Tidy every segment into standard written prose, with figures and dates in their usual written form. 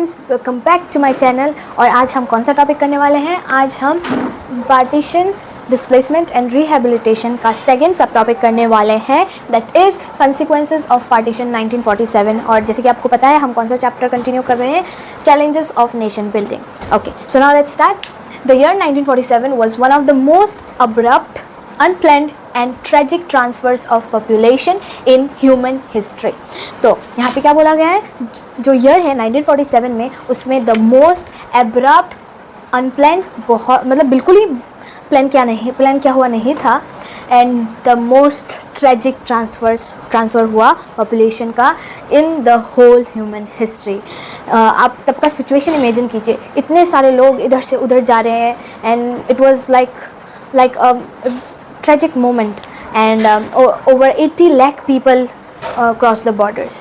Friends, welcome back to my channel. और आज हम कौन सा टॉपिक करने वाले हैं? आज हम पार्टीशन, डिस्प्लेसमेंट एंड रिहेबिलिटेशन का सेकेंड सब टॉपिक करने वाले हैं, that is consequences of partition 1947। और जैसे कि आपको पता है हम कौन सा चैप्टर कंटिन्यू कर रहे हैं, challenges of nation building. Okay, so now let's start. The year 1947 was one of the most abrupt, unplanned and tragic transfers of population in human history। तो यहाँ पे क्या बोला गया है, जो ईयर है 1947 में, उसमें द मोस्ट एब्रप्ट, अनप्लान्ड, बहुत मतलब बिल्कुल ही प्लान किया हुआ नहीं था, and the most tragic transfer हुआ पॉपुलेशन का in the whole human history. आप तब का सिचुएशन इमेजिन कीजिए, इतने सारे लोग इधर से उधर जा रहे हैं, and it was like a tragic moment, and over 80 lakh people crossed the borders.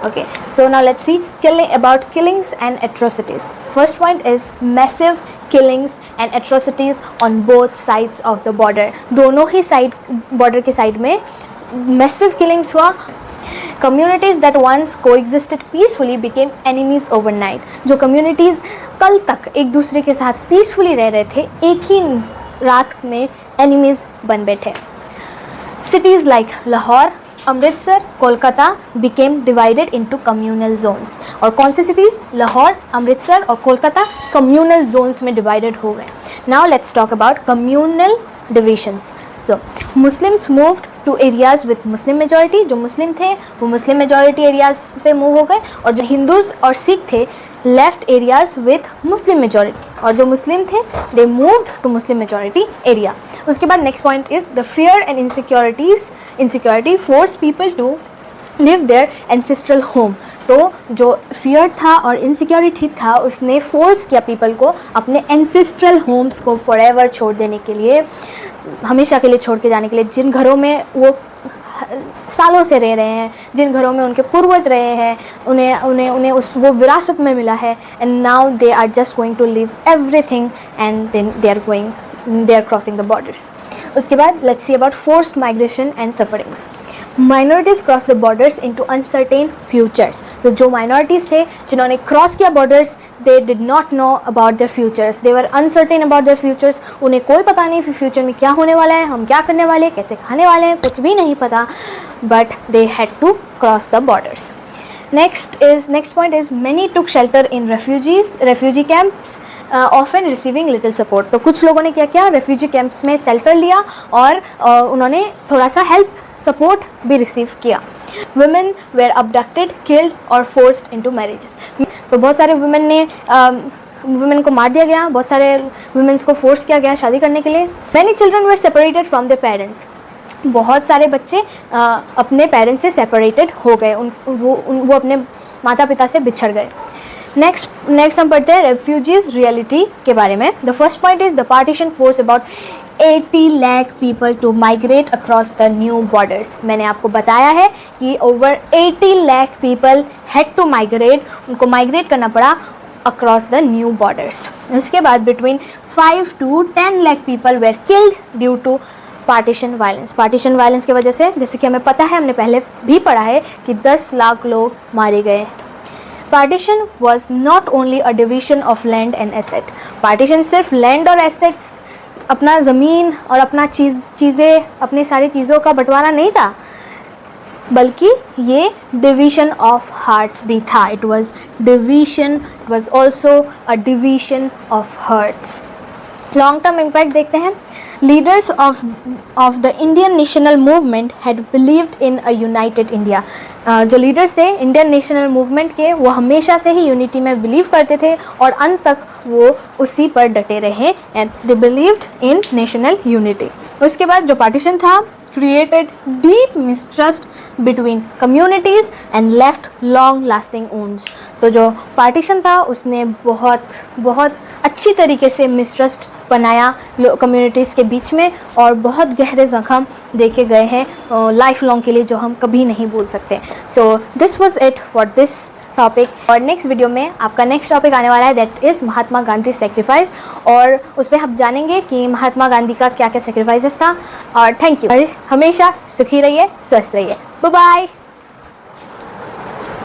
Okay, so now let's see about killings and atrocities. First point is massive killings and atrocities on both sides of the border. दोनों ही border के side में massive killings हुआ. Communities that once coexisted peacefully became enemies overnight. जो communities कल तक एक दूसरे के साथ peacefully रह रहे थे, एक ही रात में एनिमीज बन बैठे। Cities like Lahore, Amritsar, Kolkata became divided into communal zones. और कौन सी सिटीज़? लाहौर, अमृतसर और कोलकाता कम्यूनल जोन्स में डिवाइडेड हो गए। Now let's talk about communal divisions. So Muslims moved to areas with Muslim majority. जो मुस्लिम थे वो मुस्लिम मेजॉरिटी एरियाज़ पे मूव हो गए, और जो हिंदूज़ और सिख थे left areas with Muslim majority, और जो मुस्लिम थे they moved to Muslim majority area. उसके बाद next point is the fear and insecurity force people to leave their ancestral home. तो जो फियर था और इनसिक्योरिटी था उसने फोर्स किया पीपल को अपने एंसेस्ट्रल होम्स को फॉरएवर छोड़ देने के लिए, हमेशा के लिए छोड़ के जाने के लिए, जिन घरों में वो सालों से रह रहे हैं, जिन घरों में उनके पूर्वज रहे हैं, उन्हें वो विरासत में मिला है, and now they are just going to leave everything and then they are crossing the borders. उसके बाद let's see about forced migration and sufferings. Minorities cross the borders into uncertain futures. तो जो माइनॉरिटीज़ थे जिन्होंने cross किया borders, they did not know about their futures, they were uncertain about their futures. उन्हें कोई पता नहीं फ्यूचर में क्या होने वाला है, हम क्या करने वाले हैं, कैसे खाने वाले हैं, कुछ भी नहीं पता, but they had to cross the borders. Next point is many took shelter in refugee camps, often receiving little support. तो कुछ लोगों ने क्या किया, रेफ्यूजी कैंप्स में शेल्टर लिया और उन्होंने थोड़ा सा हेल्प सपोर्ट भी रिसीव किया। वुमेन वेर अबडक्टेड, किल्ड और फोर्स्ड इनटू मैरिजेस। तो बहुत सारे वुमेन को मार दिया गया, बहुत सारे वुमेन्स को फोर्स किया गया शादी करने के लिए। Many children were separated from their parents. बहुत सारे बच्चे अपने पेरेंट्स से सेपरेटेड हो गए, वो अपने माता पिता से बिछड़ गए। नेक्स्ट हम पढ़ते हैं रेफ्यूजीज रियलिटी के बारे में। The first point is the partition force about 80 lakh people to migrate across the new borders। मैंने आपको बताया है कि over 80 lakh people had to migrate, उनको migrate करना पड़ा across the new borders। उसके बाद between 5 to 10 lakh people were killed due to partition violence। partition violence की वजह से, जैसे कि हमें पता है, हमने पहले भी पढ़ा है कि 10 लाख लोग मारे गए। Partition was not only a division of land and asset। partition सिर्फ land और assets, अपना ज़मीन और अपना चीज़ें, अपनी सारी चीज़ों का बंटवारा नहीं था, बल्कि ये डिवीजन ऑफ हार्ट्स भी था। It was also a division of hearts. Long term impact देखते हैं। Leaders of the Indian national movement had believed in a United India. जो लीडर्स थे इंडियन नेशनल मूवमेंट के, वो हमेशा से ही यूनिटी में बिलीव करते थे और अंत तक वो उसी पर डटे रहे, and they believed in national unity. उसके बाद जो पार्टीशन था created deep mistrust between communities and left long lasting wounds। तो जो पार्टीशन था उसने बहुत अच्छी तरीके से मिसट्रस्ट बनाया कम्युनिटीज़ के बीच में, और बहुत गहरे ज़ख्म देके गए हैं लाइफ लॉन्ग के लिए, जो हम कभी नहीं भूल सकते। So this was it for this topic. और नेक्स्ट वीडियो में आपका नेक्स्ट टॉपिक आने वाला है, that is Mahatma Gandhi sacrifice, और उस पर हम जानेंगे कि महात्मा गांधी का क्या क्या सेक्रीफाइसेस था। और थैंक यू। हमेशा सुखी रहिए, स्वस्थ रहिए। Bye bye.